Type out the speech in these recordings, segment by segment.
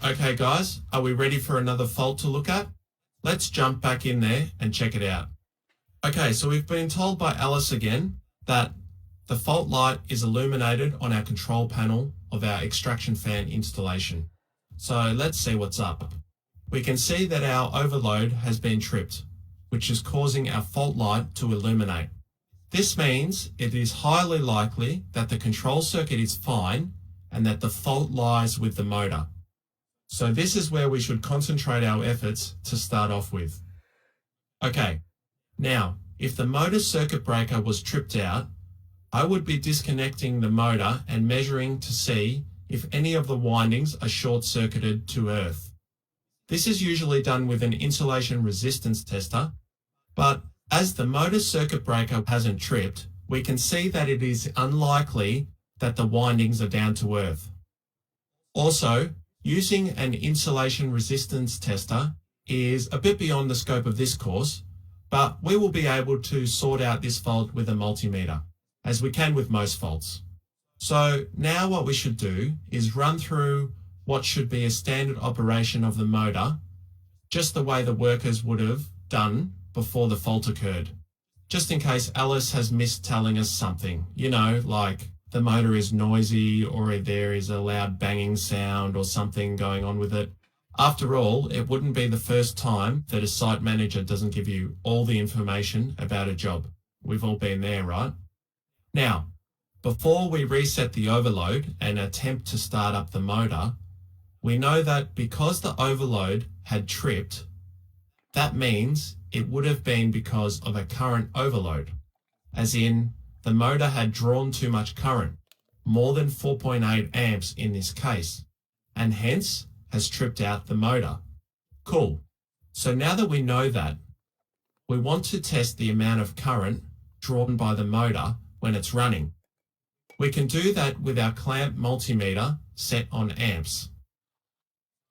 Okay guys, are we ready for another fault to look at? Let's jump back in there and check it out. Okay, so we've been told by Alice again that the fault light is illuminated on our control panel of our extraction fan installation. So let's see what's up. We can see that our overload has been tripped, which is causing our fault light to illuminate. This means it is highly likely that the control circuit is fine and that the fault lies with the motor. So this is where we should concentrate our efforts to start off with. Okay, now if the motor circuit breaker was tripped out, I would be disconnecting the motor and measuring to see if any of the windings are short-circuited to earth. This is usually done with an insulation resistance tester, but as the motor circuit breaker hasn't tripped, we can see that it is unlikely that the windings are down to earth. Also, using an insulation resistance tester is a bit beyond the scope of this course, but we will be able to sort out this fault with a multimeter, as we can with most faults. So now what we should do is run through what should be a standard operation of the motor, just the way the workers would have done before the fault occurred. Just in case Alice has missed telling us something, like the motor is noisy or there is a loud banging sound or something going on with it. After all, it wouldn't be the first time that a site manager doesn't give you all the information about a job. We've all been there, right? Now, before we reset the overload and attempt to start up the motor, we know that because the overload had tripped, that means it would have been because of a current overload, as in the motor had drawn too much current, more than 4.8 amps in this case, and hence has tripped out the motor. Cool. So now that we know that, we want to test the amount of current drawn by the motor when it's running. We can do that with our clamp multimeter set on amps.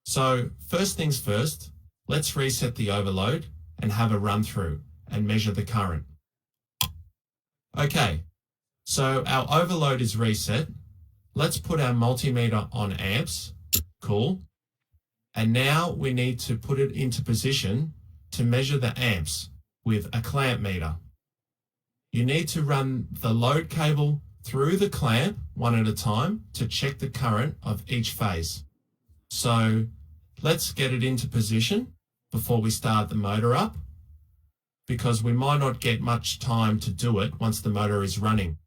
So first things first, let's reset the overload and have a run through and measure the current. Okay, so our overload is reset. Let's put our multimeter on amps. Cool. And now we need to put it into position to measure the amps with a clamp meter. You need to run the load cable through the clamp one at a time to check the current of each phase. So let's get it into position before we start the motor up, because we might not get much time to do it once the motor is running,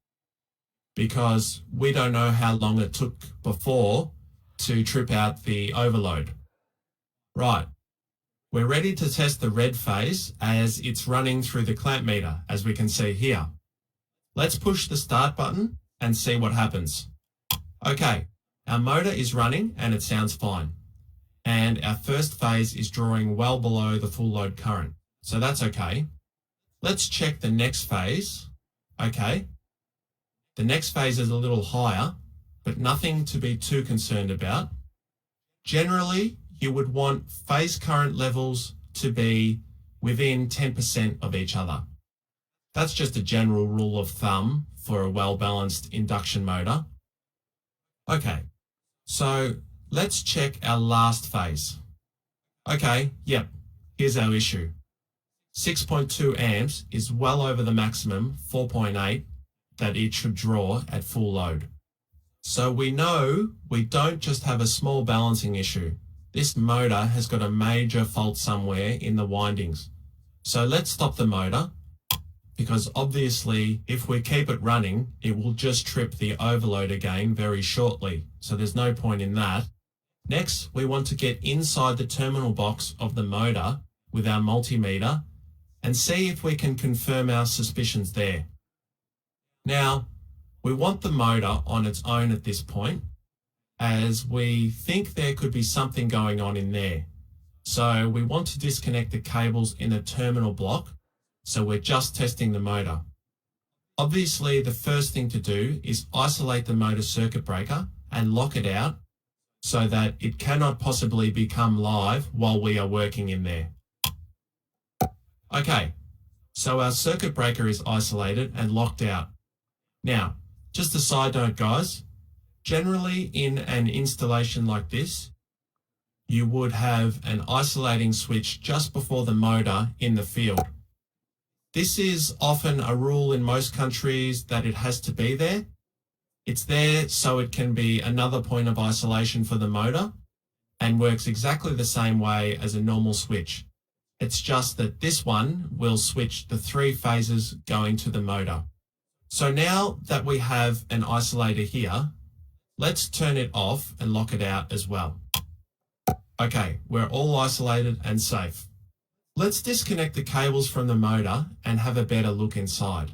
because we don't know how long it took before to trip out the overload. Right, we're ready to test the red phase as it's running through the clamp meter, as we can see here. Let's push the start button and see what happens. Okay, our motor is running and it sounds fine. And our first phase is drawing well below the full load current, so that's okay. Let's check the next phase. Okay, the next phase is a little higher, but nothing to be too concerned about. Generally, you would want phase current levels to be within 10% of each other. That's just a general rule of thumb for a well-balanced induction motor. Okay, so let's check our last phase. Okay, yep, here's our issue. 6.2 amps is well over the maximum 4.8 that it should draw at full load. So we know we don't just have a small balancing issue. This motor has got a major fault somewhere in the windings. So let's stop the motor, because obviously if we keep it running, it will just trip the overload again very shortly. So there's no point in that. Next, we want to get inside the terminal box of the motor with our multimeter and see if we can confirm our suspicions there. Now, we want the motor on its own at this point, as we think there could be something going on in there. So we want to disconnect the cables in the terminal block, so we're just testing the motor. Obviously, the first thing to do is isolate the motor circuit breaker and lock it out so that it cannot possibly become live while we are working in there. Okay, so our circuit breaker is isolated and locked out. Now, just a side note, guys, generally in an installation like this, you would have an isolating switch just before the motor in the field. This is often a rule in most countries that it has to be there. It's there so it can be another point of isolation for the motor and works exactly the same way as a normal switch. It's just that this one will switch the 3 phases going to the motor. So now that we have an isolator here, let's turn it off and lock it out as well. Okay, we're all isolated and safe. Let's disconnect the cables from the motor and have a better look inside.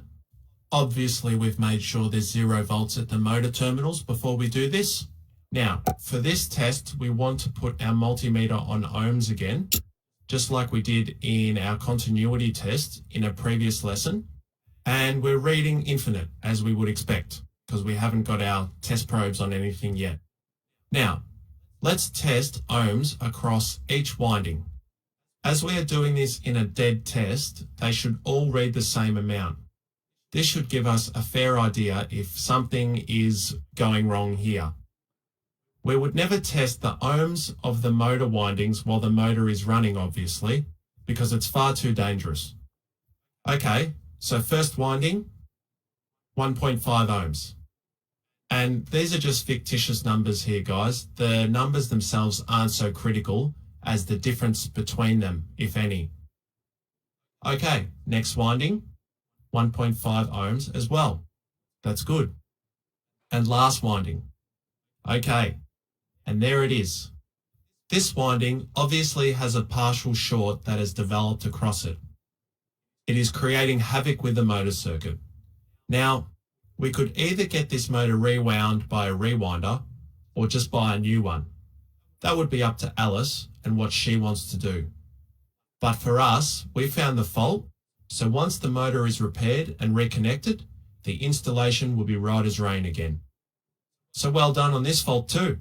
Obviously, we've made sure there's 0 volts at the motor terminals before we do this. Now, for this test, we want to put our multimeter on ohms again, just like we did in our continuity test in a previous lesson. And we're reading infinite, as we would expect, because we haven't got our test probes on anything yet. Now, let's test ohms across each winding. As we are doing this in a dead test, they should all read the same amount. This should give us a fair idea if something is going wrong here. We would never test the ohms of the motor windings while the motor is running, obviously, because it's far too dangerous. Okay, so first winding, 1.5 ohms. And these are just fictitious numbers here, guys. The numbers themselves aren't so critical as the difference between them, if any. Okay, next winding, 1.5 ohms as well. That's good. And last winding. Okay, and there it is. This winding obviously has a partial short that has developed across it. It is creating havoc with the motor circuit. Now, we could either get this motor rewound by a rewinder or just buy a new one. That would be up to Alice and what she wants to do. But for us, we found the fault, so once the motor is repaired and reconnected, the installation will be right as rain again. So well done on this fault too.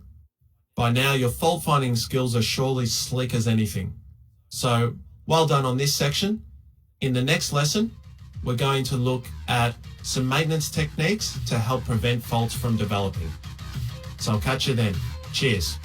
By now your fault finding skills are surely slick as anything. So well done on this section. In the next lesson, we're going to look at some maintenance techniques to help prevent faults from developing. So I'll catch you then. Cheers.